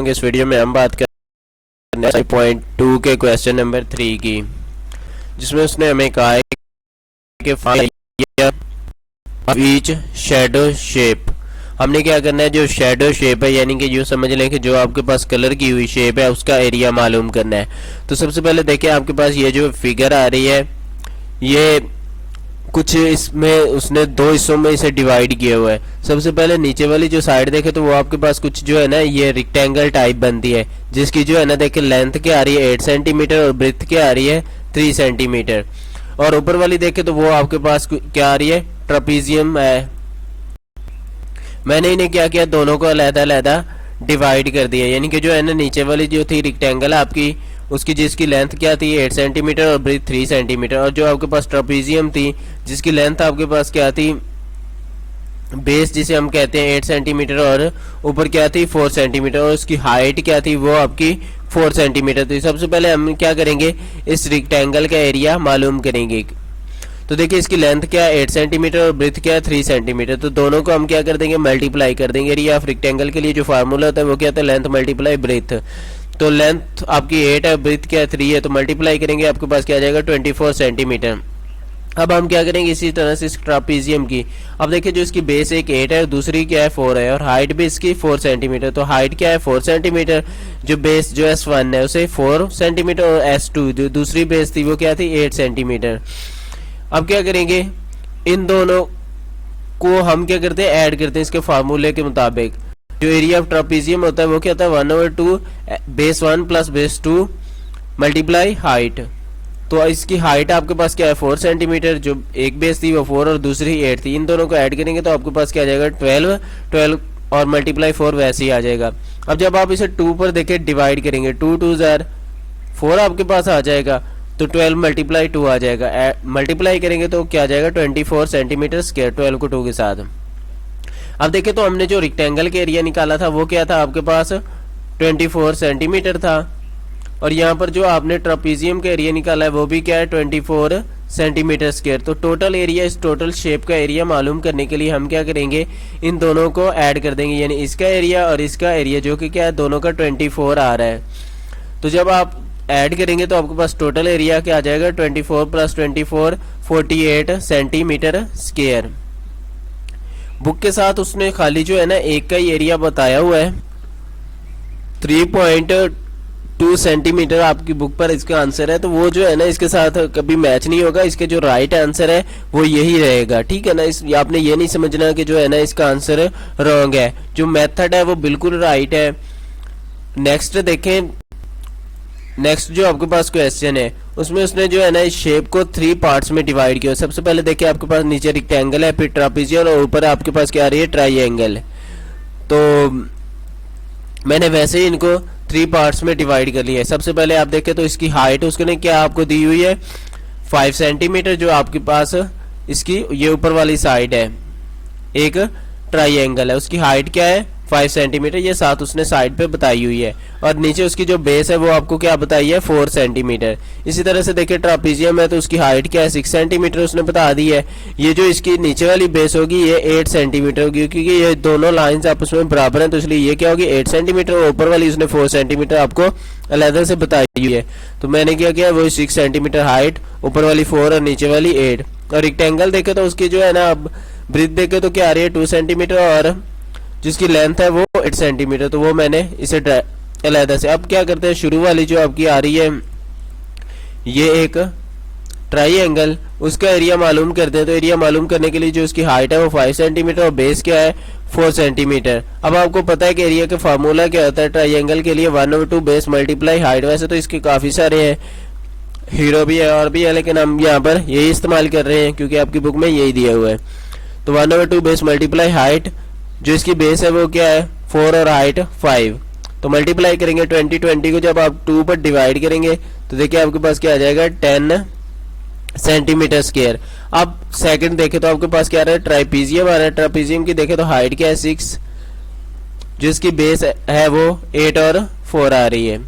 कि इस वीडियो में हम बात करने 5.2 के क्वेश्चन नंबर 3 की, जिसमें उसने हमें कहा है कि फाइंड ईच शैडो शेप। हमने क्या करना है, जो शैडो शेप है यानी कि यूँ समझ लें कि जो आपके पास कलर की हुई शेप है उसका एरिया मालूम करना है। तो सबसे पहले देखिए आपके पास ये जो फिगर आ रही है ये कुछ इसमें उसने दो हिस्सों में इसे डिवाइड किया हुआ है। सबसे पहले नीचे वाली जो साइड देखे तो वो आपके पास कुछ जो है ना ये रेक्टेंगल टाइप बनती है, जिसकी जो है ना देखिए लेंथ क्या आ रही है 8 सेंटीमीटर और ब्रेथ क्या आ रही है 3 सेंटीमीटर। और ऊपर वाली देखे तो वो आपके पास क्या आ रही है ट्रापीजियम है। मैंने इन्हें क्या किया, दोनों को अलग-अलग डिवाइड कर दिया, यानी कि जो है ना नीचे वाली जो थी रेक्टेंगल आपकी उसकी जिसकी लेंथ क्या थी 8 सेंटीमीटर और ब्रेथ 3 सेंटीमीटर, और जो आपके पास ट्रापीजियम थी जिसकी लेंथ आपके पास क्या थी बेस जिसे हम कहते हैं 8 सेंटीमीटर और ऊपर क्या थी 4 सेंटीमीटर और उसकी हाइट क्या थी वो आपकी 4 सेंटीमीटर थी। सबसे पहले हम क्या करेंगे, इस रेक्टेंगल का एरिया मालूम करेंगे। तो देखिए इसकी लेंथ क्या है 8 सेंटीमीटर और ब्रेथ क्या है 3 सेंटीमीटर, तो दोनों को हम क्या कर देंगे मल्टीप्लाई कर देंगे। एरिया ऑफ रेक्टेंगल के लिए जो फार्मूला होता है वो क्या होता है लेंथ मल्टीप्लाई ब्रेथ। तो लेंथ आपकी 8 है, ब्रेथ क्या है 3 है, तो मल्टीप्लाई करेंगे आपके पास क्या आ जाएगा 24 सेंटीमीटर। अब हम क्या करेंगे इसी तरह से इस ट्रापीजियम की, अब देखिए जो इसकी बेस एक 8 है और दूसरी क्या है 4 है और हाइट भी इसकी 4 सेंटीमीटर, तो हाइट क्या है 4 सेंटीमीटर, जो बेस जो S1 है उसे 4 सेंटीमीटर और S2 जो दूसरी बेस थी वो क्या थी 8 सेंटीमीटर। अब क्या करेंगे, इन दोनों को हम क्या करते हैं ऐड करते हैं इसके फार्मूले के मुताबिक। जो एरिया ऑफ ट्रापीजियम होता है वो क्या होता है 1/2 base 1 plus base 2 multiply height. तो इसकी हाइट आपके पास क्या है 4 सेंटीमीटर, जो एक बेस थी वो 4 और दूसरी 8 थी, इन दोनों को ऐड करेंगे तो आपके पास क्या आ जाएगा 12 और मल्टीप्लाई 4 वैसे ही आ जाएगा। अब जब आप इसे 2 पर देखें डिवाइड करेंगे 2 2 4 आपके पास आ जाएगा, तो 12 मल्टीप्लाई 2 आ जाएगा, मल्टीप्लाई करेंगे तो क्या आ जाएगा 24 सेंटीमीटर स्क्वायर 12 को 2 के साथ। अब देखें तो हमने जो रेक्टेंगल के एरिया निकाला था वो क्या था आपके पास 24 सेंटीमीटर था, और यहाँ पर जो आपने ट्रापीजियम का एरिया निकाला है वो भी क्या है 24 सेंटीमीटर स्क्वायर। तो टोटल एरिया इस टोटल शेप का एरिया मालूम करने के लिए हम क्या करेंगे इन दोनों को ऐड कर देंगे, यानी इसका एरिया और इसका एरिया जो कि क्या है दोनों का 24 आ रहा है। तो जब आप ऐड करेंगे तो आपके पास टोटल एरिया क्या आ जाएगा 24 प्लस 24 48 सेंटीमीटर स्क्वायर। बुक के साथ उसने खाली जो है ना एक का ही एरिया बताया हुआ है 3.2 सेंटीमीटर आपकी बुक पर इसका आंसर है, तो वो जो है ना इसके साथ कभी मैच नहीं होगा, इसके जो राइट आंसर है वो यही रहेगा, ठीक है ना। इस आपने ये नहीं समझना कि जो है ना इसका आंसर रॉन्ग है, जो मेथड है वो बिल्कुल राइट है। नेक्स्ट देखें, नेक्स्ट जो आपके पास क्वेश्चन है उसमें उसने जो है ना इस शेप को 3 पार्ट्स में डिवाइड किया। सबसे पहले देखिए आपके पास नीचे रेक्टेंगल है, फिर ट्रापीजियम और ऊपर आपके पास क्या आ रही है ट्राइंगल। तो मैंने वैसे ही इनको 3 पार्ट्स में डिवाइड कर लिया है। सबसे पहले आप देखें तो इसकी हाइट उसने क्या आपको दी हुई है 5 सेंटीमीटर, जो आपके पास इसकी ये ऊपर वाली साइड है एक ट्राइंगल है, उसकी हाइट क्या है 5 सेंटीमीटर, ये साथ उसने साइड पे बताई हुई है, और नीचे उसकी जो बेस है वो आपको क्या बताई है 4 सेंटीमीटर। इसी तरह से देखिए ट्रापीजियम है तो उसकी हाइट क्या है 6 सेंटीमीटर उसने बता दी है। ये जो इसकी नीचे वाली बेस होगी ये 8 सेंटीमीटर होगी, क्योंकि ये दोनों लाइंस आपस में बराबर हैं तो इसलिए ये क्या होगी 8 सेंटीमीटर, और ऊपर वाली उसने 4 सेंटीमीटर आपको अलग से बताई हुई है। तो मैंने क्या किया वो 6 सेंटीमीटर हाइट, ऊपर वाली 4 और नीचे वाली 8। और रेक्टेंगल देखे तो उसकी जो है ना अब ब्रेथ देखे तो क्या आ रही है 2 सेंटीमीटर और जिसकी लेंथ है वो 8 सेंटीमीटर, तो वो मैंने इसे अलग से। अब क्या करते हैं शुरू वाली जो आपकी आ रही है ये एक ट्राइंगल, उसका एरिया मालूम करते हैं। तो एरिया मालूम करने के लिए जो उसकी हाइट है वो 5 सेंटीमीटर और बेस क्या है 4 सेंटीमीटर। अब आपको पता है कि एरिया का फार्मूला क्या होता है ट्राइंगल के लिए 1/2 बेस मल्टीप्लाई हाइट। वैसे तो इसके काफ़ी सारे हैं, हीरो भी है और भी है, लेकिन हम यहाँ पर यही इस्तेमाल कर रहे हैं क्योंकि आपकी बुक में यही दिया हुआ है। तो 1/2 बेस मल्टीप्लाई हाइट, जो इसकी बेस है वो क्या है 4 और हाइट 5, तो मल्टीप्लाई करेंगे 20 को जब आप 2 पर डिवाइड करेंगे तो देखिए आपके पास क्या आ जाएगा 10 सेंटीमीटर स्क्वायर। अब सेकंड देखे तो आपके पास क्या आ रहा है ट्रापीजियम आ रहा है, ट्रापीजियम की देखे तो हाइट क्या है 6, जो इसकी बेस है वो 8 और 4 आ रही है।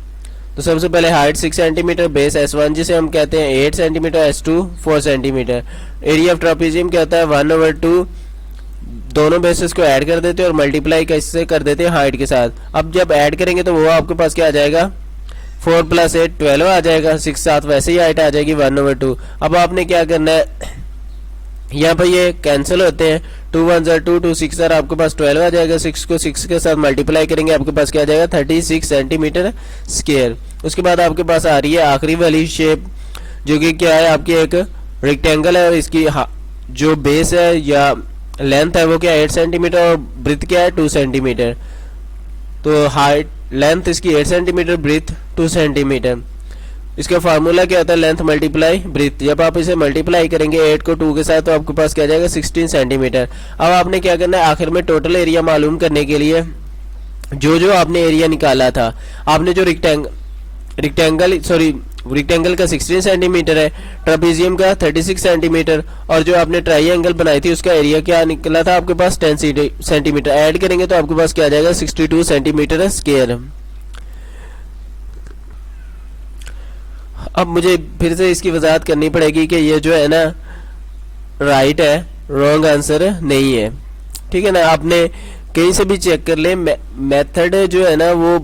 तो सबसे पहले हाइट 6 सेंटीमीटर, बेस S1 जिसे हम कहते हैं 8 centimetre, S2 4 centimetre. Area of trapezium क्या होता है 1/2 दोनों बेसिस को ऐड कर देते हैं और मल्टीप्लाई कैसे कर देते हैं हाइट के साथ। अब जब ऐड करेंगे तो वो आपके पास क्या आ जाएगा 4 + 8 12 आ जाएगा, 6 7 वैसे ही हाइट आ जाएगी 1/2। अब आपने क्या करना है, यहाँ पर ये कैंसिल होते हैं, 2 1 2 2 6 आपके पास 12 आ जाएगा, 6 को 6 के साथ मल्टीप्लाई करेंगे आपके पास क्या आ जाएगा 36 सेंटीमीटर स्क्वायर। उसके बाद आपके पास आ रही है आखिरी वाली शेप जो कि क्या है आपकी एक रेक्टेंगल है और इसकी जो बेस है या लेंथ है वो क्या 8 सेंटीमीटर और ब्रिथ क्या है 2 सेंटीमीटर। तो हाइट लेंथ इसकी 8 सेंटीमीटर, ब्रिथ 2 सेंटीमीटर। इसका फार्मूला क्या होता है लेंथ मल्टीप्लाई ब्रिथ। जब आप इसे मल्टीप्लाई करेंगे 8 को 2 के साथ तो आपके पास क्या आ जाएगा 16 सेंटीमीटर। अब आपने क्या करना है आखिर में टोटल एरिया मालूम करने के लिए जो आपने एरिया निकाला था, आपने जो रेक्टेंगल का 16 सेंटीमीटर है, ट्रापेजियम का 36 सेंटीमीटर और जो आपने ट्राइंगल बनाई थी उसका एरिया क्या निकला था आपके पास 10 सेंटीमीटर। ऐड करेंगे तो आपके पास क्या आ जाएगा 62 सेंटीमीटर स्क्वायर। अब मुझे फिर से इसकी वजाहत करनी पड़ेगी कि ये जो है ना राइट है, रॉन्ग आंसर नहीं है, ठीक है ना। आपने कहीं से भी चेक कर ले, मेथड जो है ना वो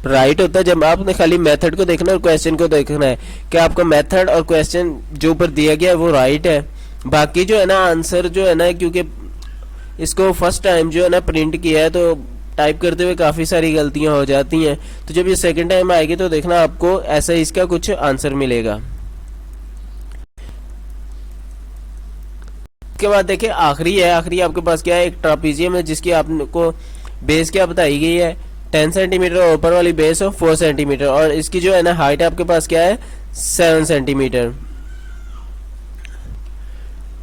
राइट होता है जब आपने खाली मेथड को देखना है और क्वेश्चन को देखना है कि आपका मेथड और क्वेश्चन जो ऊपर दिया गया है वो राइट है। बाकी जो है ना आंसर जो है ना, क्योंकि इसको फर्स्ट टाइम जो है ना प्रिंट किया है तो टाइप करते हुए काफ़ी सारी गलतियां हो जाती हैं, तो जब ये सेकंड टाइम आएगी तो देखना आपको ऐसा इसका कुछ आंसर मिलेगा। इसके बाद देखिए आखिरी है, आखिरी आपके पास क्या है एक ट्रापेजियम है जिसकी आपको बेस क्या बताई गई है 10 सेंटीमीटर और ऊपर वाली बेस हो 4 सेंटीमीटर और इसकी जो है ना हाइट आपके पास क्या है 7 सेंटीमीटर।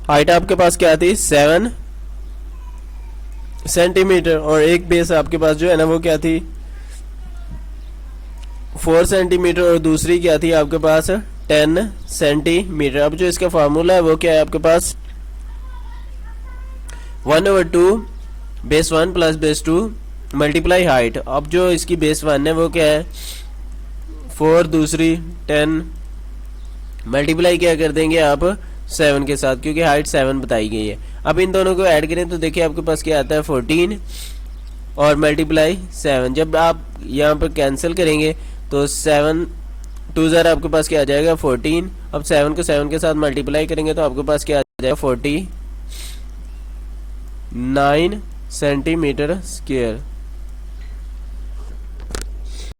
हाइट आपके पास क्या थी 7 सेंटीमीटर और एक बेस आपके पास जो है ना वो क्या थी 4 सेंटीमीटर और दूसरी क्या थी आपके पास 10 सेंटीमीटर। अब जो इसका फार्मूला है वो क्या है आपके पास 1/2 बेस 1 + बेस 2 मल्टीप्लाई हाइट। अब जो इसकी बेस 1 है वो क्या है 4, दूसरी 10 मल्टीप्लाई क्या कर देंगे आप 7 के साथ क्योंकि हाइट 7 बताई गई है। अब इन दोनों को ऐड करें तो देखिए आपके पास क्या आता है 14 और मल्टीप्लाई 7। जब आप यहाँ पर कैंसिल करेंगे तो 7 2 ज़र आपके पास क्या आ जाएगा 14। अब 7 को 7 के साथ मल्टीप्लाई करेंगे तो आपके पास क्या आ जाएगा 49 सेंटीमीटर स्क्वायर।